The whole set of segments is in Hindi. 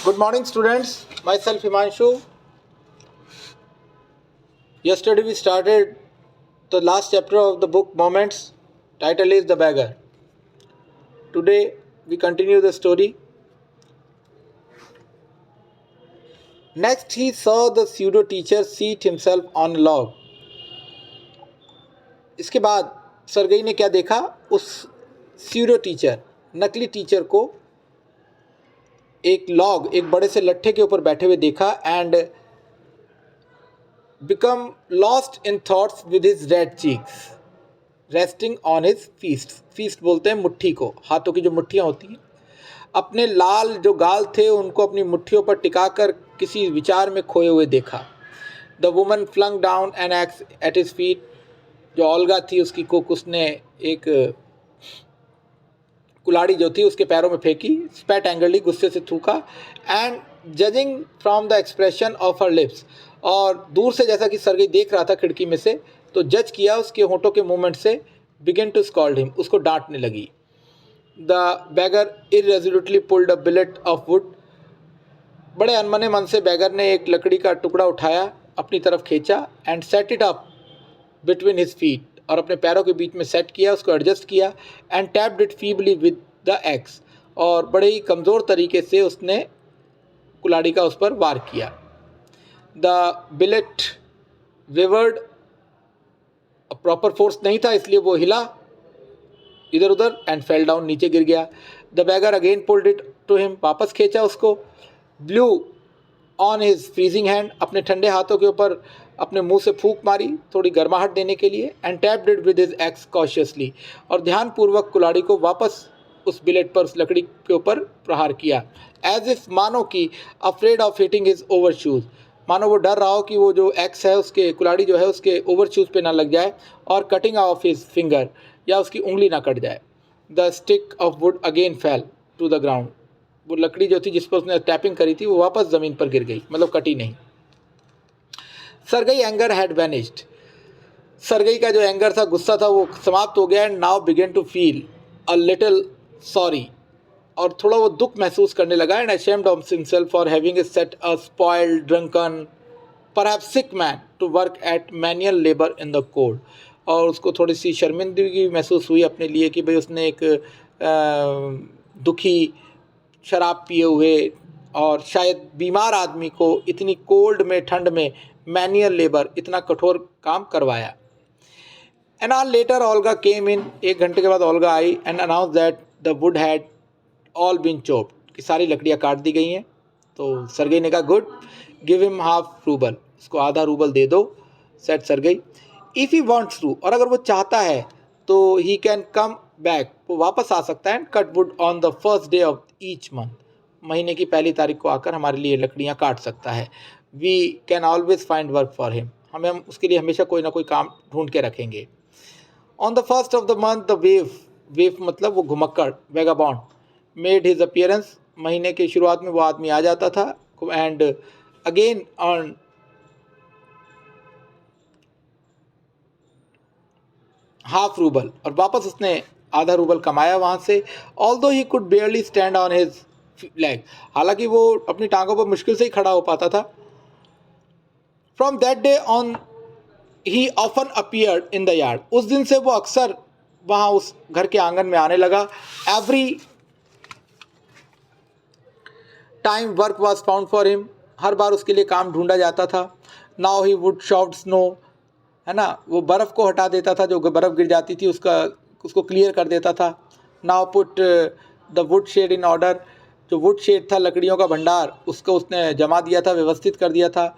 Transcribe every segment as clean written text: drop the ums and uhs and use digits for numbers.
Good morning, students. Myself Himanshu. Yesterday we started the last chapter of the book Moments. Title is The Beggar. Today we continue the story. Next, he saw the pseudo teacher seat himself on a log. इसके बाद सरगई ने क्या देखा? उस pseudo टीचर, नकली टीचर को एक लॉग, एक बड़े से लट्ठे के ऊपर बैठे हुए देखा and become lost in thoughts with his red cheeks resting on his feast बोलते हैं मुट्ठी को, हाथों की जो मुट्ठियाँ होती हैं, अपने लाल जो गाल थे उनको अपनी मुट्ठियों पर टिकाकर किसी विचार में खोए हुए देखा. The woman flung down an axe at his feet. जो ओल्गा थी उसकी कुक, उसने एक कुलाड़ी जो थी उसके पैरों में फेंकी. स्पैट एंग्रली, गुस्से से थूका. And judging from the expression of her lips, और दूर से जैसा कि सरगई देख रहा था खिड़की में से, तो जज किया उसके होंठों के मूवमेंट से. बिगिन टू स्कॉल्ड हिम, उसको डांटने लगी. The beggar irresolutely pulled a billet of wood. बड़े अनमने मन से बैगर ने एक लकड़ी का टुकड़ा उठाया, अपनी तरफ खींचा. And set it up between his feet, और अपने पैरों के बीच में सेट किया, उसको एडजस्ट किया. And tapped it feebly with the x, और बड़े ही कमज़ोर तरीके से उसने कुलाड़ी का उस पर वार किया. The billet wavered, proper force नहीं था इसलिए वो हिला इधर उधर एंड फेल डाउन, नीचे गिर गया. The beggar again pulled it to him, वापस खींचा उसको. Blew on his freezing hand, अपने ठंडे हाथों के ऊपर अपने मुंह से फूंक मारी थोड़ी गर्माहट देने के लिए. And tapped it with his axe cautiously, और ध्यानपूर्वक कुलाड़ी को वापस उस बिलेट पर, उस लकड़ी के ऊपर प्रहार किया. एज इफ, मानो कि afraid of hitting his overshoes, मानो वो डर रहा हो कि वो जो एक्स है उसके, कुलाड़ी जो है उसके ओवर शूज़ पे ना लग जाए, और कटिंग ऑफ हिज फिंगर, या उसकी उंगली ना कट जाए. The stick of wood again fell to the ground. वो लकड़ी जो थी जिस पर उसने टैपिंग करी थी वो वापस ज़मीन पर गिर गई, मतलब कटी नहीं. Sergei anger had vanished. Sergei का जो एंगर था, गुस्सा था, वो समाप्त हो गया. And now begin to feel a little sorry, और थोड़ा वो दुख महसूस करने लगा. And ashamed of himself for having set a spoiled, drunken, perhaps sick man to work at manual labor in the cold. और उसको थोड़ी सी शर्मिंदगी महसूस हुई अपने लिए कि भाई उसने एक दुखी, शराब पिए हुए और शायद बीमार आदमी को इतनी कोल्ड में, ठंड में मैनुअल लेबर, इतना कठोर काम करवाया. An hour later Olga came in, 1 घंटे के बाद ओल्गा आई. And announce that the wood had all been chopped, कि सारी लकड़ियाँ काट दी गई हैं. तो सरगई ने कहा good, give him half rouble, उसको आधा रूबल दे दो. Said Sergei. If he wants to, और अगर वो चाहता है तो ही कैन कम बैक, वो वापस आ सकता है. And cut would on the first day of each month, महीने की पहली तारीख को आकर हमारे लिए लकड़ियाँ काट सकता है. We can always find work for him, हम उसके लिए हमेशा कोई ना कोई काम ढूंढ के रखेंगे. On the first of the month the wave मतलब वो घुमक्कड़, वेगाबॉन्ड, मेड हिज अपीयरेंस. महीने के शुरुआत में वो आदमी आ जाता था. And again on half rouble, और वापस उसने आधा रूबल कमाया वहाँ से. Although he could बेयरली stand on his leg, हालांकि वो अपनी टांगों पर मुश्किल से ही खड़ा हो पाता था. From that day on he often appeared in the yard, उस दिन से वो अक्सर वहाँ उस घर के आंगन में आने लगा. Every time work was found for him, हर बार उसके लिए काम ढूंढा जाता था. नाउ ही वुड शॉफ्ट स्नो, है ना, वो बर्फ़ को हटा देता था, जो बर्फ़ गिर जाती थी उसको क्लियर कर देता था. Now put the wood shed in order, जो वुड शेड था, लकड़ियों का भंडार, उसको उसने जमा दिया था, व्यवस्थित कर दिया था.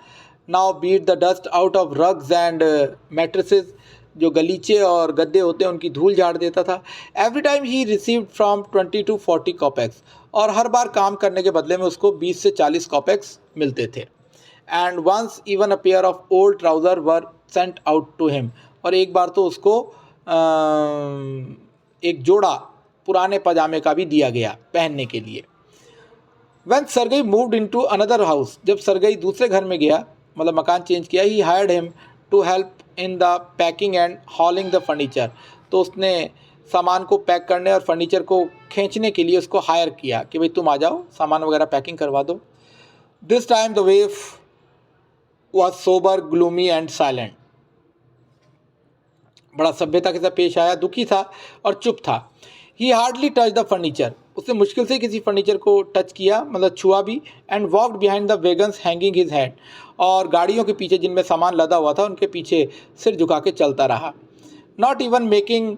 Now beat the dust out of rugs and mattresses, जो गलीचे और गद्दे होते हैं उनकी धूल झाड़ देता था. Every time he received from 20 to 40 कॉपेक्स, और हर बार काम करने के बदले में उसको 20 से 40 कॉपेक्स मिलते थे. And once even a pair of old trouser were sent out to him, और एक बार तो उसको एक जोड़ा पुराने पजामे का भी दिया गया पहनने के लिए. When Sergei moved into another house, जब सरगई दूसरे घर में गया, मतलब मकान चेंज किया, he hired him to help in the packing and hauling the furniture, तो उसने सामान को पैक करने और फर्नीचर को खींचने के लिए उसको हायर किया कि भाई तुम आ जाओ, सामान वगैरह पैकिंग करवा दो। This time the wave was sober, gloomy and silent. बड़ा सभ्यता के साथ पेश आया, दुखी था और चुप था। ही हार्डली टच द फर्नीचर, उसने मुश्किल से किसी फर्नीचर को टच किया, मतलब छुआ भी। And walked behind the vegans hanging his head, और गाड़ियों के पीछे जिनमें सामान लदा हुआ था उनके पीछे सिर झुका के चलता रहा। Not even making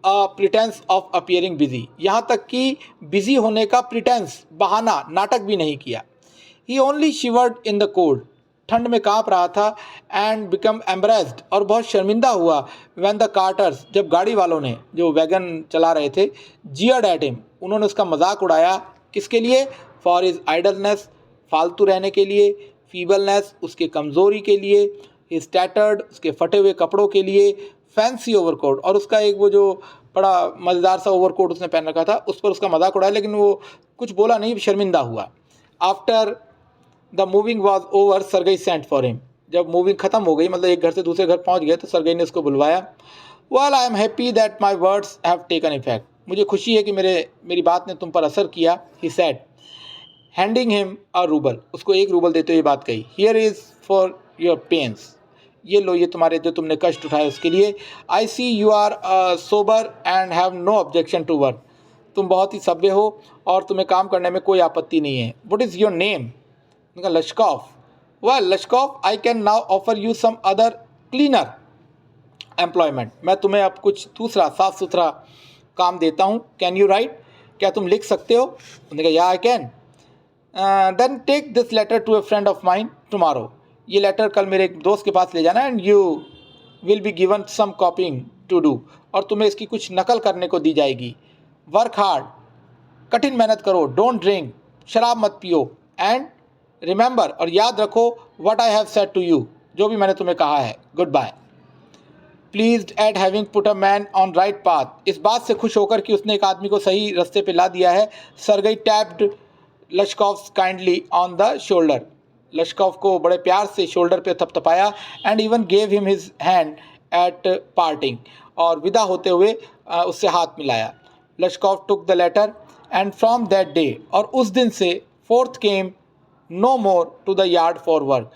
a pretence of appearing busy, यहाँ तक कि बिजी होने का प्रिटेंस, बहाना, नाटक भी नहीं किया। He only shivered in the cold, ठंड में काँप रहा था। एंड बिकम एम्बरेस्ड, और बहुत शर्मिंदा हुआ। व्हेन द कार्टर्स, जब गाड़ी वालों ने, जो वैगन चला रहे थे, जियर्ड एट हिम, उन्होंने उसका मजाक उड़ाया। किसके लिए? फॉर हिज आइडलनेस, फालतू रहने के लिए। फीबलनेस, उसके कमज़ोरी के लिए। हिज टैटर्ड, उसके फटे हुए कपड़ों के लिए। फैंसी ओवरकोट, और उसका एक वो जो बड़ा मज़ेदार सा ओवरकोट उसने पहन रखा था, उस पर उसका मजाक उड़ाया, लेकिन वो कुछ बोला नहीं, शर्मिंदा हुआ। After the moving was over, Sergei sent for him, जब मूविंग ख़त्म हो गई, मतलब एक घर से दूसरे घर पहुंच गए, तो सरगई ने उसको बुलवाया। Well I am happy that my words have taken effect, मुझे खुशी है कि मेरी बात ने तुम पर असर किया। He said, handing him a rouble, उसको 1 रूबल देते हुए बात कही। Here is for your pains, ये लो, ये तुम्हारे जो तुमने कष्ट उठाए उसके लिए। I see you are sober and have no objection to work, तुम बहुत ही सभ्य हो और तुम्हें काम करने में कोई आपत्ति नहीं है। What is your name? Lushkoff. Well Lushkoff, I can now offer you some other cleaner employment, मैं तुम्हें अब कुछ दूसरा साफ़ सुथरा काम देता हूँ। कैन यू राइट, क्या तुम लिख सकते हो? उन्होंने कहा या I can. Then take this letter to a friend of mine tomorrow, ये लेटर कल मेरे एक दोस्त के पास ले जाना। And you will be given some copying to do, और तुम्हें इसकी कुछ नकल करने को दी जाएगी। वर्क हार्ड, कठिन मेहनत करो। डोंट ड्रिंक, शराब मत पियो। एंड रिमेंबर, और याद रखो, what I have said to you, जो भी मैंने तुम्हें कहा है। Goodbye. Pleased at having put a man on right path, इस बात से खुश होकर कि उसने एक आदमी को सही रास्ते पे ला दिया है। Sergei tapped Lushkoff kindly on the shoulder, Lushkoff को बड़े प्यार से शोल्डर पे थपथपाया। And even gave him his hand at parting, और विदा होते हुए उससे हाथ मिलाया। Lushkoff took the letter and from that day, और उस दिन से forth came no more to the yard for work,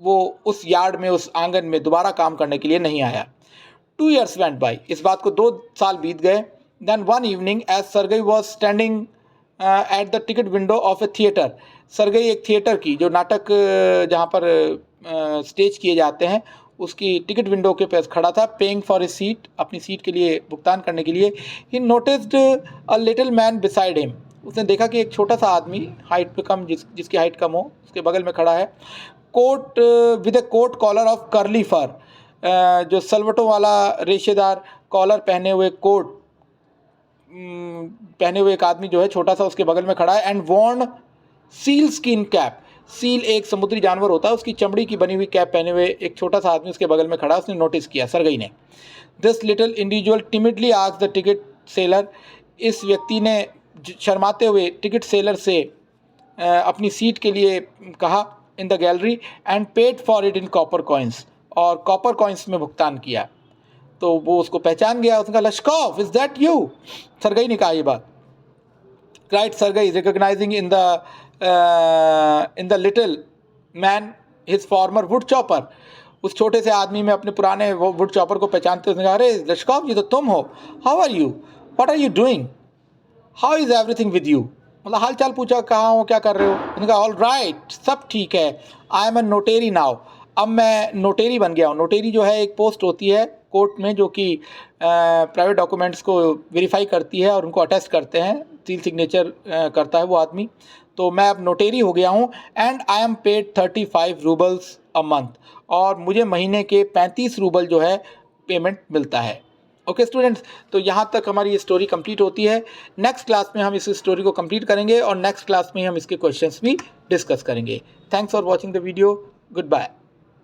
वो उस यार्ड में, उस आंगन में दोबारा काम करने के लिए नहीं आया। 2 years went by, इस बात को 2 साल बीत गए। Then one evening as Sergei was standing at the ticket window of a theater, Sergei एक थिएटर की, जो नाटक जहाँ पर स्टेज किए जाते हैं, उसकी टिकट विंडो के पास खड़ा था। पेइंग फॉर ए सीट, अपनी सीट के लिए भुगतान करने के लिए। ही noticed a little man beside him, उसने देखा कि एक छोटा सा आदमी, हाइट पे कम, जिसकी हाइट कम हो, उसके बगल में खड़ा है। Coat with a coat collar of curly fur, जो सलवटों वाला रेशेदार कॉलर पहने हुए कोट पहने हुए एक आदमी जो है छोटा सा, उसके बगल में खड़ा है। And worn sealskin cap, seal एक समुद्री जानवर होता है, उसकी चमड़ी की बनी हुई कैप पहने हुए एक छोटा सा आदमी उसके बगल में खड़ा है। उसने नोटिस किया सरगई ने। This little individual timidly asked the ticket seller, इस व्यक्ति ने शर्माते हुए टिकट सेलर से अपनी सीट के लिए कहा, in the gallery, and paid for it in copper coins, और कॉपर कॉइन्स में भुगतान किया। तो वो उसको पहचान गया, उसने कहा लश्कॉफ, इज दैट यू? सरगई ने कहा ये बात। Cried Sergei, recognising in the little man his farmer would chopper, उस छोटे से आदमी में अपने पुराने वो वुड चॉपर को पहचानते, उसने कहा अरे लश्कॉफ, ये तो तुम हो। How are you, what are you doing, how is everything with you, मतलब हाल चाल पूछा, कहाँ हो, क्या कर रहे हो? उसने कहा ऑल राइट, सब ठीक है। I am a notary now, अब मैं नोटेरी बन गया हूँ। नोटेरी जो है एक पोस्ट होती है कोर्ट में, जो कि प्राइवेट डॉक्यूमेंट्स को वेरीफाई करती है और उनको अटेस्ट करते हैं, सील सिग्नेचर करता है वो आदमी। तो मैं अब नोटेरी हो गया हूँ। And I am paid 35 roubles a month, और मुझे महीने के 35 रूबल जो है पेमेंट मिलता है। ओके स्टूडेंट्स, तो यहाँ तक हमारी ये स्टोरी कंप्लीट होती है। नेक्स्ट क्लास में हम इस स्टोरी को कंप्लीट करेंगे, और नेक्स्ट क्लास में हम इसके क्वेश्चंस भी डिस्कस करेंगे। Thanks for watching the video. Good bye.